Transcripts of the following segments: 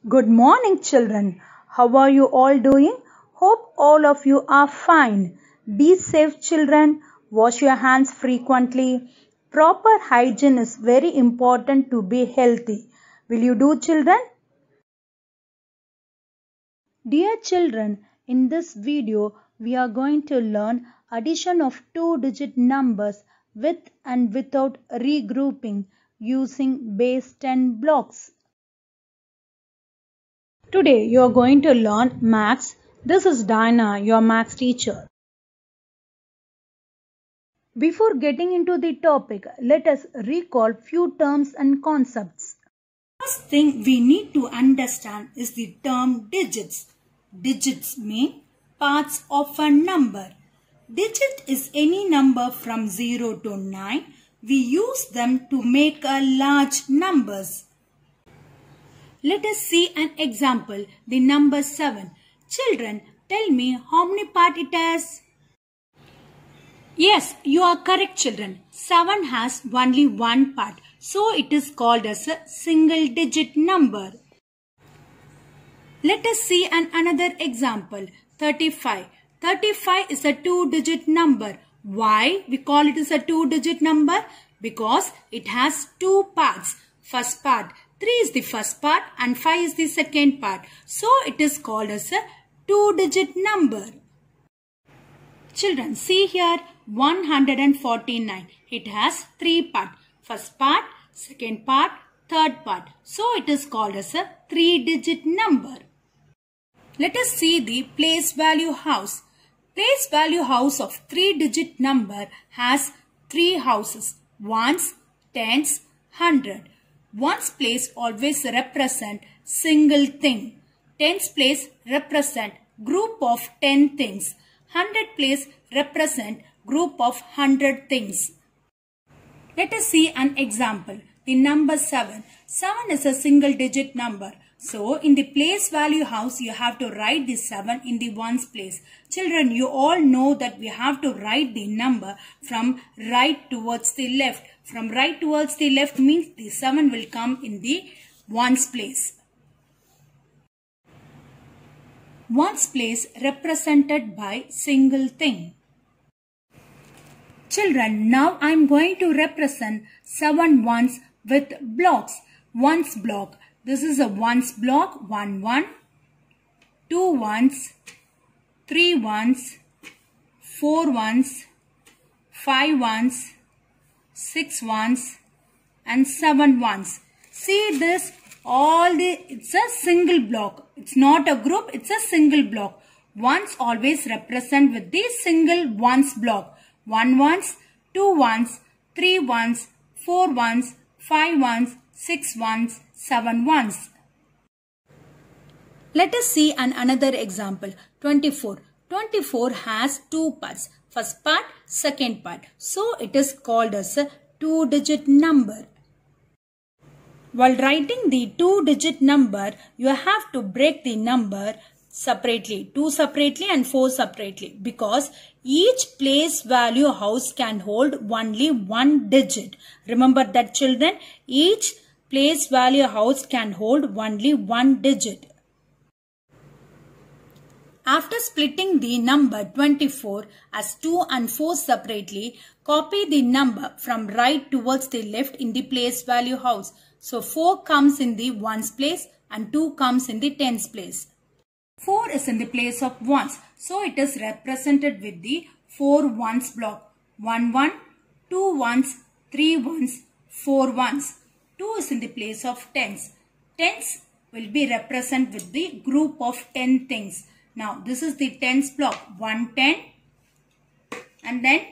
Good morning, children. How are you all doing? Hope all of you are fine. Be safe, children. Wash your hands frequently. Proper hygiene is very important to be healthy. Will you do, children? Dear children, in this video, we are going to learn addition of two-digit numbers with and without regrouping using base 10 blocks. Today you are going to learn maths. This is Diana, your maths teacher. Before getting into the topic, let us recall few terms and concepts. First thing we need to understand is the term digits. Digits mean parts of a number. Digit is any number from 0 to 9. We use them to make a large numbers. Let us see an example, the number 7. Children, tell me how many parts it has? Yes, you are correct, children. 7 has only one part, so it is called as a single digit number. Let us see another example, 35. 35 is a two-digit number. Why we call it as a two-digit number? Because it has two parts. First part, 3 is the first part and 5 is the second part. So it is called as a two-digit number. Children, see here 149. It has three parts. First part, second part, third part. So it is called as a three-digit number. Let us see the place value house. Place value house of three-digit number has three houses. Ones, tens, 100. Ones place always represent single thing. Tens place represent group of 10 things. 100 place represent group of 100 things. Let us see an example. The number 7. 7 is a single digit number. So, in the place value house, you have to write the 7 in the ones place. Children, you all know that we have to write the number from right towards the left. From right towards the left means the 7 will come in the ones place. Ones place represented by single thing. Children, now I am going to represent 7 ones with blocks. Ones block. This is a ones block. 1 1, 2 ones, 3 ones, 4 ones, 5 ones, 6 ones and 7 ones. See this, it's a single block. It's not a group, it's a single block. Ones always represent with the single ones block. 1 ones, 2 ones, 3 ones, 4 ones, 5 ones, 6 ones, 7 ones. Let us see another example. 24. 24 has two parts. First part, second part. So it is called as a two-digit number. While writing the two-digit number, you have to break the number separately. 2 separately and 4 separately. Because each place value house can hold only one digit. Remember that, children. Each place value house can hold only one digit. After splitting the number 24 as 2 and 4 separately, copy the number from right towards the left in the place value house. So 4 comes in the ones place and 2 comes in the tens place. 4 is in the place of ones. So it is represented with the 4 ones block. 1 1, 2 ones, 3 ones, 4 ones. 2 is in the place of tens. Tens will be represented with the group of 10 things. Now this is the tens block. 1 10 and then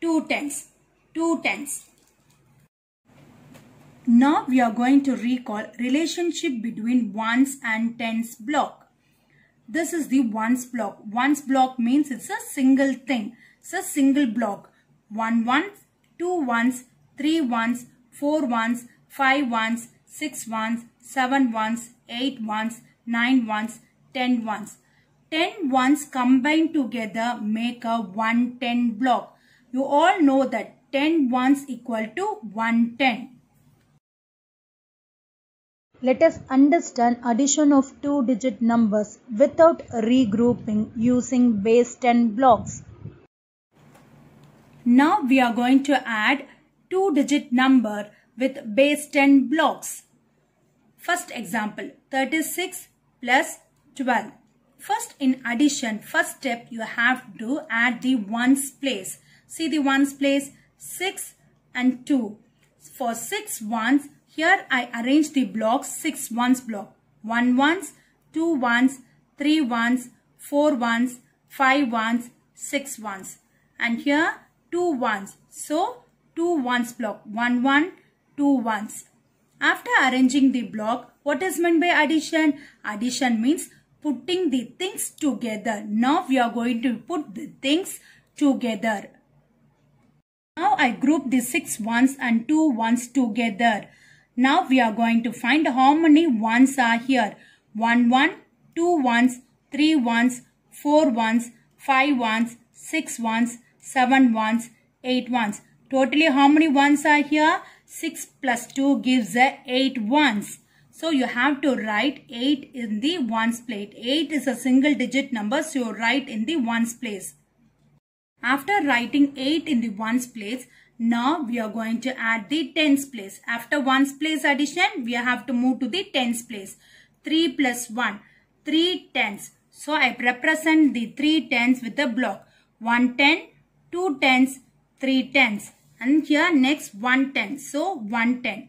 2 tens. 2 tens. Now we are going to recall relationship between ones and tens block. This is the ones block. Ones block means it's a single thing. It's a single block. 1 1, 2 ones, 3 ones, 4 ones, 5 ones, 6 ones, 7 ones, 8 ones, 9 ones, 10 ones. 10 ones combined together make a 110 block. You all know that 10 ones equal to 110. Let us understand addition of two-digit numbers without regrouping using base 10 blocks. Now we are going to add two-digit number with base 10 blocks. First example, 36 plus 12. First in addition, first step you have to add the ones place. See the ones place, 6 and 2. For 6 ones, here I arrange the blocks 6 ones block. 1 ones, 2 ones, 3 ones, 4 ones, 5 ones, 6 ones. And here 2 ones. So 2 ones block. 1 1, 2 ones. After arranging the block, what is meant by addition? Addition means putting the things together. Now we are going to put the things together. Now I group the 6 ones and 2 ones together. Now we are going to find how many ones are here. 1 1, 2 ones, 3 ones, 4 ones, 5 ones, 6 ones, 7 ones, 8 ones. Totally how many ones are here? 6 plus 2 gives 8 ones. So you have to write 8 in the ones place. 8 is a single digit number, so you write in the ones place. After writing 8 in the ones place, now we are going to add the tens place. After ones place addition, we have to move to the tens place. 3 plus 1, 3 tens. So I represent the 3 tens with a block. 1 10, 2 tens, 3 tens. And here next 1 10. So 1 10.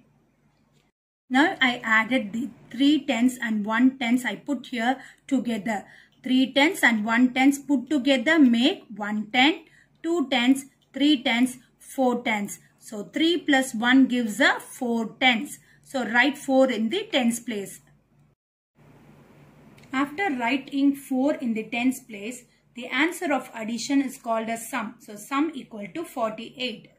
Now I added the 3 tens and 1 tens I put here together. 3 tens and 1 tens put together make 1 10, 2 tens, 3 tens, 4 tens. So 3 plus 1 gives 4 tens. So write 4 in the tens place. After writing 4 in the tens place, the answer of addition is called as sum. So sum equal to 48.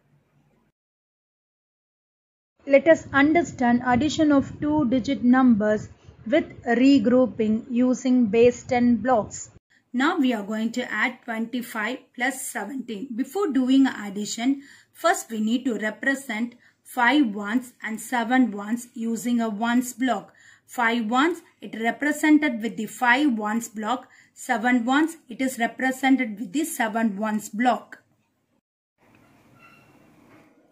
Let us understand addition of two-digit numbers with regrouping using base 10 blocks. Now we are going to add 25 plus 17. Before doing addition, first we need to represent 5 ones and 7 ones using a ones block. 5 ones, it represented with the 5 ones block. 7 ones, it is represented with the 7 ones block.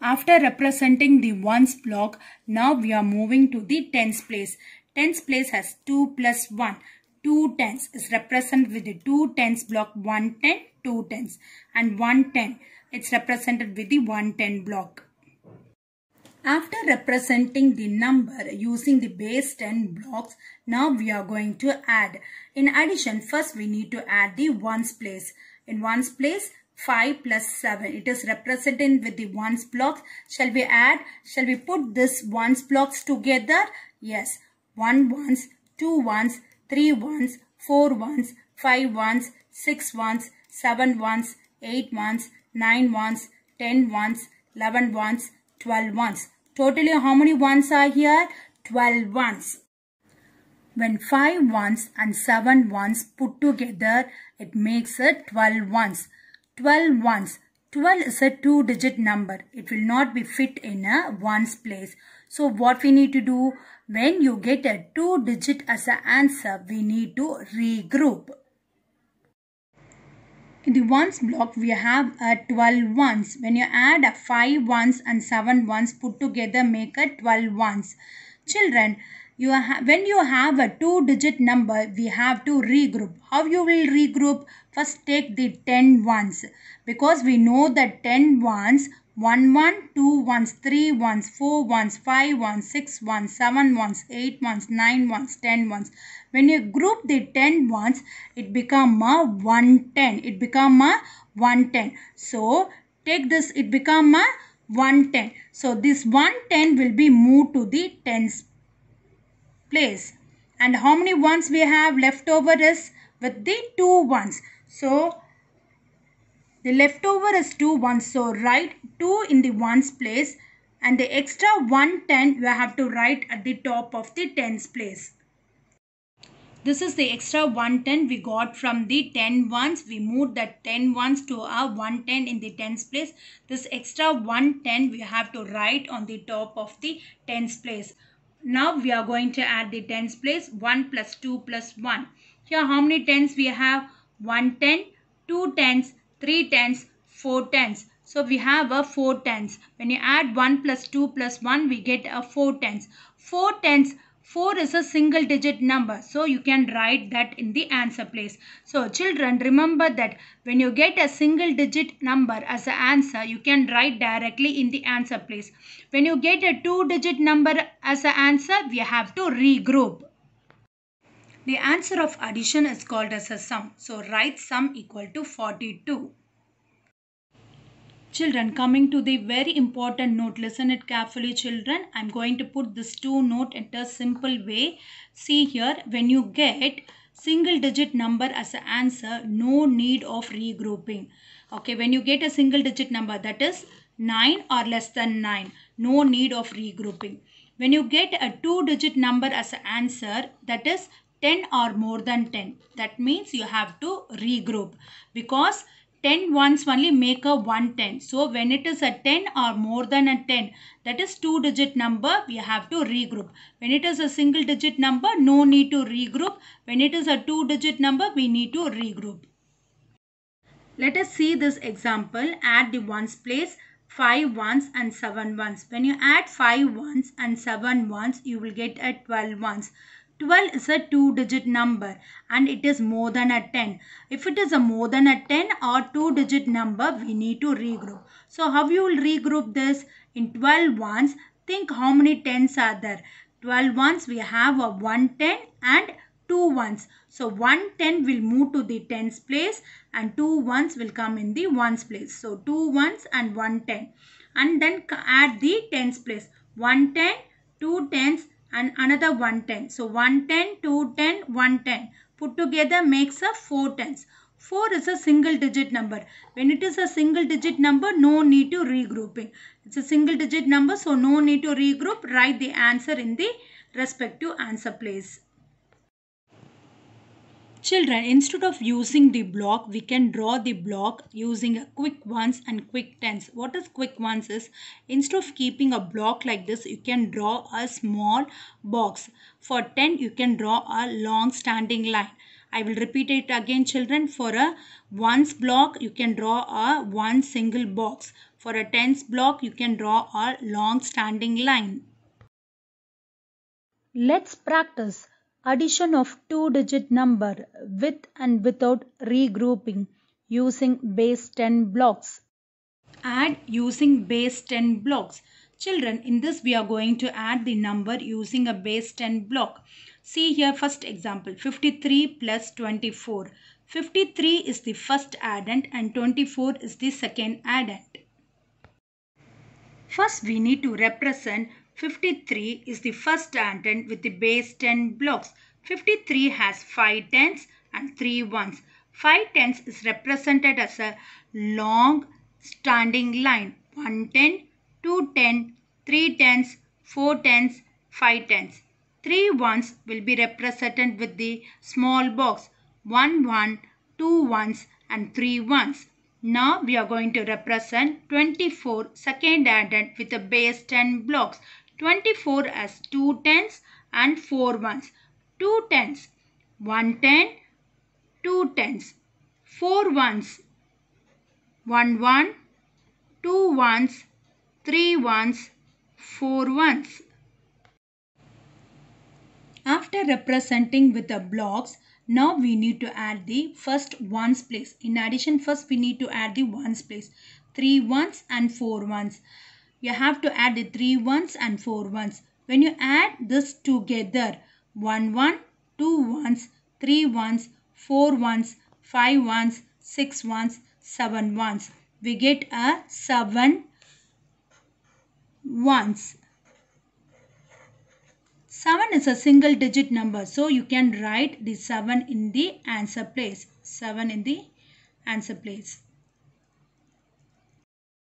After representing the ones block, now we are moving to the tens place. Tens place has 2 plus 1. 2 tens is represented with the 2 tens block. 1 10, 2 tens. And 1 10, it's represented with the 1 10 block. After representing the number using the base 10 blocks, now we are going to add. In addition, first we need to add the ones place. In ones place, 5 plus 7. It is represented with the ones blocks. Shall we add? Shall we put this ones blocks together? Yes. 1 ones, 2 ones, 3 ones, 4 ones, 5 ones, 6 ones, 7 ones, 8 ones, 9 ones, 10 ones, 11 ones, 12 ones. Totally how many ones are here? 12 ones. When 5 ones and 7 ones put together, it makes it 12 ones. 12 ones. 12 is a two-digit number. It will not be fit in a ones place. So what we need to do? When you get a two-digit as an answer, we need to regroup. In the ones block, we have 12 ones. When you add 5 ones and 7 ones put together, make a 12 ones. Children, when you have a two-digit number, we have to regroup. How you will regroup? First take the 10 ones. Because we know that 10 ones, 1 1, 2 ones, 3 ones, 4 ones, 5 ones, 6 ones, 7 ones, 8 ones, 9 ones, 10 ones. When you group the 10 ones, it become a 110. It become a 110. So take this, it become a 110. So this 110 will be moved to the tens place. And how many ones we have left over is with the 2 ones. So the leftover is 2 ones. So write 2 in the ones place. And the extra 110 we have to write at the top of the tens place. This is the extra 110 we got from the 10 ones. We moved that 10 ones to a 110 in the tens place. This extra 110 we have to write on the top of the tens place. Now we are going to add the tens place. 1 plus 2 plus 1. Here how many tens we have? 1 ten, 2 tens, 3 tens, 4 tens. So we have a 4 tens. When you add 1 plus 2 plus 1, we get a 4 tens. 4 tens. 4 is a single digit number. So you can write that in the answer place. So children, remember that when you get a single digit number as an answer, you can write directly in the answer place. When you get a 2-digit number as an answer, we have to regroup. The answer of addition is called as a sum. So write sum equal to 42. Children, coming to the very important note, listen it carefully children. I am going to put this 2 note in a simple way. See here, when you get single digit number as an answer, no need of regrouping. Okay, when you get a single digit number, that is 9 or less than 9, no need of regrouping. When you get a 2-digit number as an answer, that is 10 or more than 10, that means you have to regroup, because 10 ones only make a 110. So when it is a 10 or more than a 10, that is 2-digit number, we have to regroup. When it is a single digit number, no need to regroup. When it is a 2-digit number, we need to regroup. Let us see this example. Add the ones place, 5 ones and 7 ones. When you add 5 ones and 7 ones, you will get a 12 ones. 12 is a 2-digit number and it is more than a 10. If it is a more than a 10 or 2-digit number, we need to regroup. So how you will regroup this? In 12 ones, think how many tens are there. 12 ones, we have a 110 and 2 ones. So 110 will move to the tens place and 2 ones will come in the ones place. So 2 ones and 110. And then add the tens place. 110, 2 tens and another 110. So 110, 210, 110. Put together makes a 4 tens. 4 is a single digit number. When it is a single digit number, no need to regrouping. It's a single digit number, so no need to regroup. Write the answer in the respective answer place. Children, instead of using the block, we can draw the block using a quick ones and quick tens. What is quick ones is, instead of keeping a block like this, you can draw a small box. For 10, you can draw a long standing line. I will repeat it again children. For a ones block, you can draw a one single box. For a tens block, you can draw a long standing line. Let's practice addition of 2-digit number with and without regrouping using base 10 blocks. Add using base 10 blocks. Children, in this we are going to add the number using a base 10 block. See here first example, 53 plus 24. 53 is the first addend and 24 is the second addend. First we need to represent 53 is the first addend with the base 10 blocks. 53 has 5 tens and 3 ones. 5 tens is represented as a long standing line. 1 10, 2 10, 3 tens, 4 tens, 5 tens. 3 ones will be represented with the small box. 1 1, 2 ones and 3 ones. Now we are going to represent 24 second addend with a base 10 blocks. 24 as 2 tens and 4 ones. 2 tens, 1 10, 2 tens, 4 ones, 1 1, 2 ones, 3 ones, 4 ones. After representing with the blocks, now we need to add the first ones place. In addition, first we need to add the ones place. 3 ones and 4 ones. You have to add the 3 ones and 4 ones. When you add this together, 1 1, 2 ones, 3 ones, 4 ones, 5 ones, 6 ones, 7 ones. We get a 7 ones. 7 is a single digit number, so you can write the 7 in the answer place. 7 in the answer place.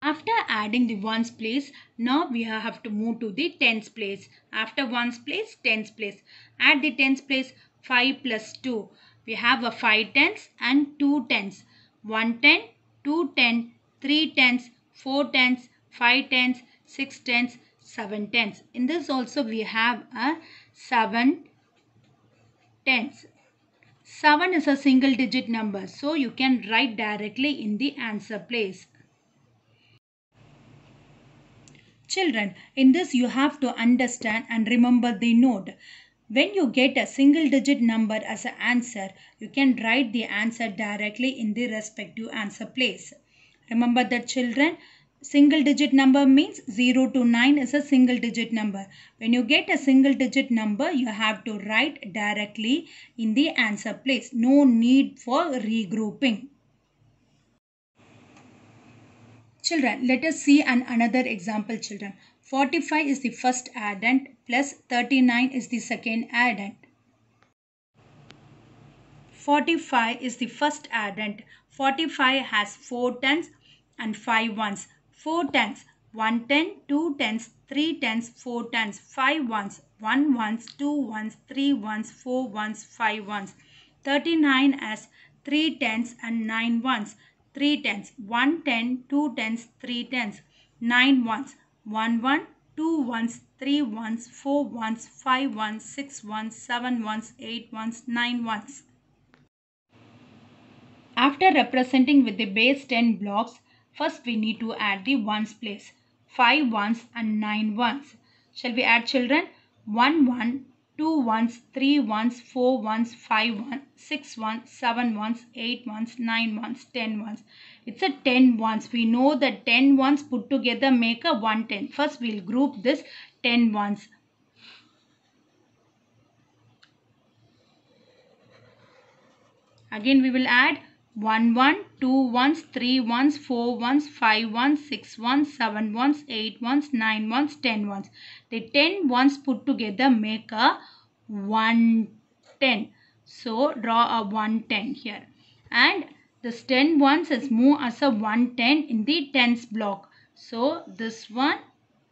After adding the ones place, now we have to move to the tens place. After ones place, tens place. Add the tens place, 5 plus 2. We have a 5 tens and 2 tens. 1 10, 2 10, 3 tens, 4 tens, 5 tens, 6 tens, 7 tens. In this also we have a 7 tens. 7 is a single digit number, so you can write directly in the answer place. Children, in this you have to understand and remember the note. When you get a single digit number as an answer, you can write the answer directly in the respective answer place. Remember that, children, single digit number means 0 to 9 is a single digit number. When you get a single digit number, you have to write directly in the answer place. No need for regrouping. Children, let us see another example, children. 45 is the first addend plus 39 is the second addend. 45 is the first addend. 45 has 4 tens and 5 ones. 4 tens, 1 ten, 2 tens, 3 tens, 4 tens, 5 ones, 1 ones, 2 ones, 3 ones, 4 ones, 5 ones. 39 has 3 tens and 9 ones. 3 tens, 1 ten, 2 tens, 3 tens, 9 ones, 1 1, 2 ones, 3 ones, 4 ones, 5 ones, 6 ones, 7 ones, 8 ones, 9 ones. After representing with the base 10 blocks, first we need to add the ones place. 5 ones and 9 ones. Shall we add, children? 1 1, 2 ones, 3 ones, 4 ones, 5 ones, 6 ones, 7 ones, 8 ones, 9 ones, 10 ones. It's a 10 ones. We know that 10 ones put together make a 110. First we'll group this 10 ones. Again we will add 1 1, 2 ones, 3 ones, 4 ones, 5 ones, 6 ones, 7 ones, 8 ones, 9 ones, 10 ones. The 10 ones put together make a 110. So draw a 110 here. And this 10 ones is moved as a 110 in the tens block. So this one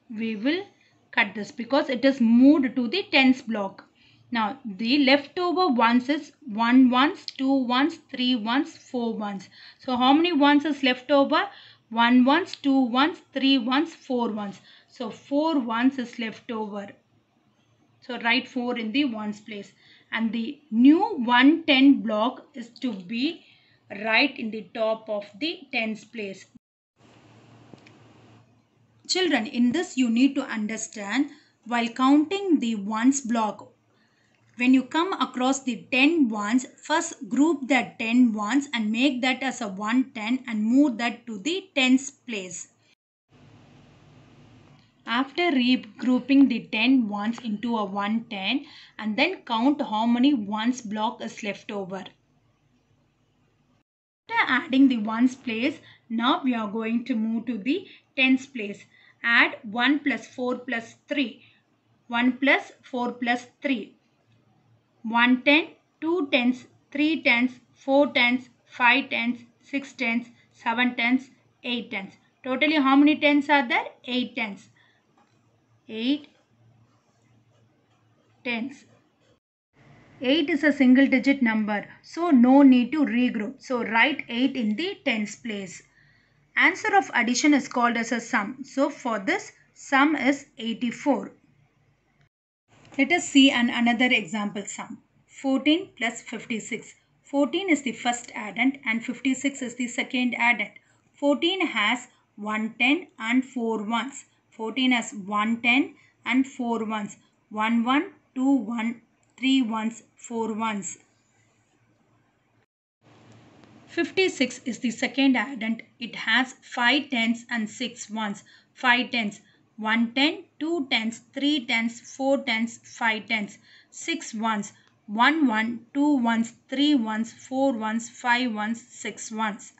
we will cut this because it is moved to the tens block. Now, the leftover ones is 1 ones, 2 ones, 3 ones, 4 ones. So, how many ones is left over? 1 ones, 2 ones, 3 ones, 4 ones. So, 4 ones is left over. So, write 4 in the ones place. And the new 110 block is to be right in the top of the tens place. Children, in this you need to understand while counting the ones block. When you come across the 10 ones, first group that 10 ones and make that as a 110 and move that to the tens place. After regrouping the 10 ones into a 110 and then count how many ones block is left over. After adding the ones place, now we are going to move to the tens place. Add 1 plus 4 plus 3. 1 plus 4 plus 3. 1 ten, 2 tens, 3 tens, 4 tens, 5 tens, 6 tens, 7 tens, 8 tens. Totally how many tens are there? 8 tens. 8 tens. 8 is a single digit number, so no need to regroup. So write 8 in the tens place. Answer of addition is called as a sum. So for this, sum is 84. Let us see another example sum. 14 plus 56. 14 is the first addend and 56 is the second addend. 14 has 110 and 4 ones. 14 has 110 and 4 ones. 1 1, 2 1, 3 ones, 4 ones. 56 is the second addend. It has 5 tens and 6 ones. 5 tens. 1 ten, 2 tens, 3 tens, 4 tens, 5 tens, 6 ones, 1 1, 2 ones, 3 ones, 4 ones, 5 ones, 6 ones.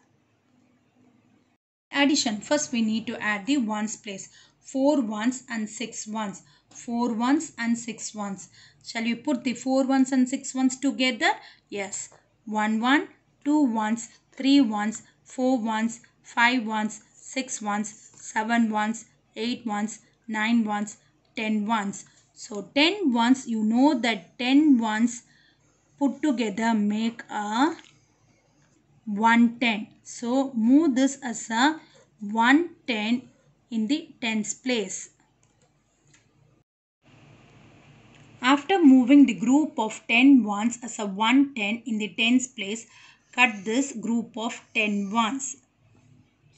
Addition. First we need to add the ones place. 4 ones and 6 ones. 4 ones and 6 ones. Shall you put the 4 ones and 6 ones together? Yes. 1 1, 2 ones, 3 ones, 4 ones, 5 ones, 6 ones, 7 ones, 8 ones, 9 ones, 10 ones. So 10 ones, you know that 10 ones put together make a 110. So move this as a 110 in the tens place. After moving the group of 10 ones as a 110 in the tens place, cut this group of 10 ones.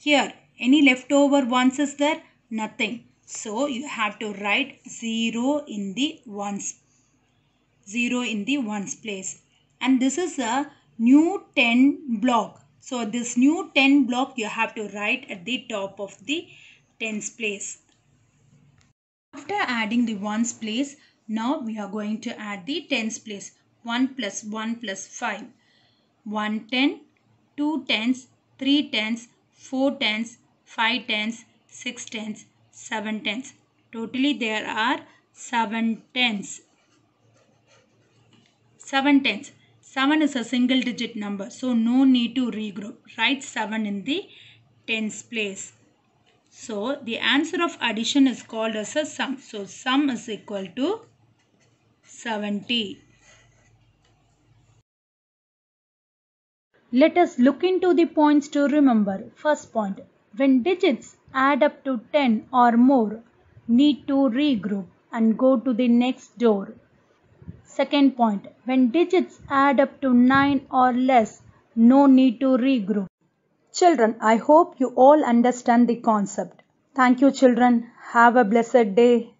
Here, any leftover ones is there? Nothing. So, you have to write 0 in the ones place. And this is a new 10 block. So, this new 10 block you have to write at the top of the tens place. After adding the ones place, now we are going to add the tens place. 1 plus 1 plus 5. 1 10, 2 tens, 3 tens, 4 tens, 5 tens, 6 tens, 7 tens. Totally there are 7 tens. 7 tens. 7 is a single digit number, so no need to regroup. Write 7 in the tens place. So the answer of addition is called as a sum. So sum is equal to 70. Let us look into the points to remember. First point, when digits add up to 10 or more, need to regroup and go to the next door. Second point, when digits add up to 9 or less, no need to regroup. Children, I hope you all understand the concept. Thank you, children. Have a blessed day.